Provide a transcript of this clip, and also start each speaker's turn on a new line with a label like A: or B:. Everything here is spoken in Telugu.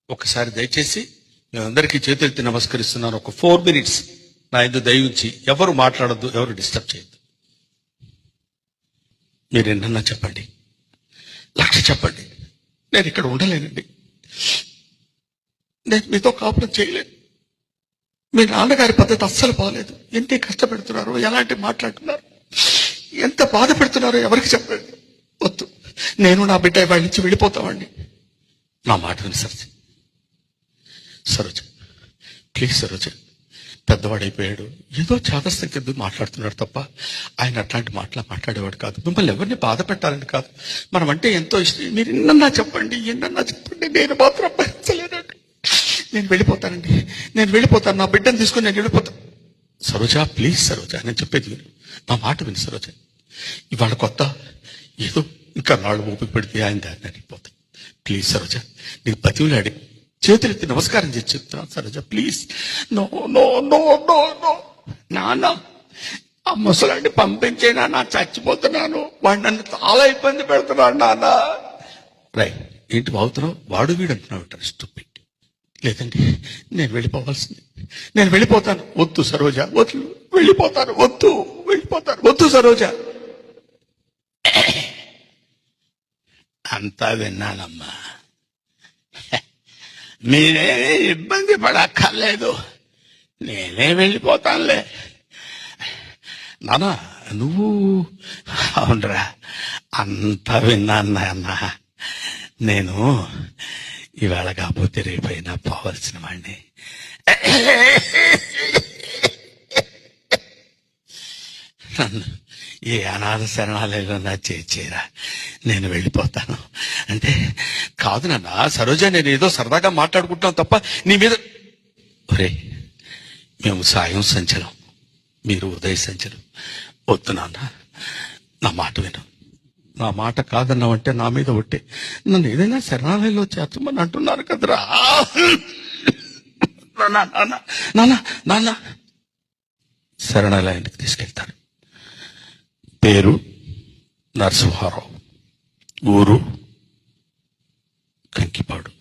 A: ఒకసారి దయచేసి నేను అందరికీ చేతులెత్తి నమస్కరిస్తున్నాను. ఒక 4 minutes నా ఎందుకు దయవుంచి ఎవరు మాట్లాడద్దు, ఎవరు డిస్టర్బ్ చేయొద్దు. మీరు ఏంటన్నా చెప్పండి, 1,00,000 చెప్పండి, నేను ఇక్కడ ఉండలేనండి. నేను మీతో కాపురం చేయలేను. మీ నాన్నగారి పద్ధతి అస్సలు బాగలేదు. ఎన్ని కష్టపెడుతున్నారు, ఎలాంటి మాట్లాడుతున్నారు, ఎంత బాధ పెడుతున్నారో ఎవరికి చెప్పండి. వద్దు, నేను నా బిడ్డ వాడి నుంచి వెళ్ళిపోతామండి. నా మాట విని సరోజ, ప్లీజ్ సరోజ, పెద్దవాడైపోయాడు, ఏదో చాదస్తం కింద మాట్లాడుతున్నాడు తప్ప ఆయన అట్లాంటి మాట్లాడేవాడు కాదు. మిమ్మల్ని ఎవరిని బాధ పెట్టాలని కాదు, మనం అంటే ఎంతో ఇష్టం. మీరు ఎన్నన్నా చెప్పండి, నేను మాత్రం భరించలేనండి. నేను వెళ్ళిపోతానండి, నేను వెళ్ళిపోతాను. నా బిడ్డను తీసుకుని నేను వెళ్ళిపోతాను. సరోజ, ప్లీజ్ సరోజ, నేను చెప్పేది విను, నా మాట విని సరోజ. ఇవాళ కొత్త ఏదో ఇంకా నాళ్ళు ఊపిరి పెడితే ఆయన దాన్ని వెళ్ళిపోతాను. ప్లీజ్ సరోజ, నీకు బతివులాడి చేతులెత్తి నమస్కారం చేసి చెప్తున్నాను Saroja, please. No no no no no నాన్న, ఆ ముసలాన్ని పంపించే నాన్న, చచ్చిపోతున్నాను. వాడు నన్ను చాలా ఇబ్బంది పెడుతున్నాడు నాన్న. ఏంటి బాగుతున్నావు, వాడు వీడు అంటున్నావు స్టూపిడ్. లేదండి, నేను వెళ్ళిపోవాల్సింది, నేను వెళ్ళిపోతాను. వద్దు సరోజ, వద్దు, వెళ్ళిపోతాను. వద్దు, వెళ్ళిపోతాను. వద్దు సరోజ. అంతా విన్నానమ్మా, మీరేమీ ఇబ్బంది పడక్కర్లేదు, నేనే వెళ్ళిపోతానులే. నాన్న నువ్వు, అవునరా, అంతా విన్నాను నాన్న. నేను ఇవాళ కాకపోతే రేపైనా పోవాల్సిన వాడిని. నన్ను ఏ అనాథ శరణాలయంలో నా చేరా, నేను వెళ్ళిపోతాను. అంటే కాదు నాన్న, సరోజ, నేను ఏదో సరదాగా మాట్లాడుకుంటాం తప్ప నీ మీద. ఒరే, మేము సాయం సంచలం, మీరు ఉదయ సంచలం. వద్దు నాన్న, నా మాట విను. నా మాట కాదన్నావంటే నా మీద ఒట్టే. నన్ను ఏదైనా శరణాలయంలో చేర్చమని అంటున్నారు కదరా. నాన్న, శరణాలయానికి తీసుకెళ్తాను. పేరు నరసింహారావు, ఊరు కంకిపాడు.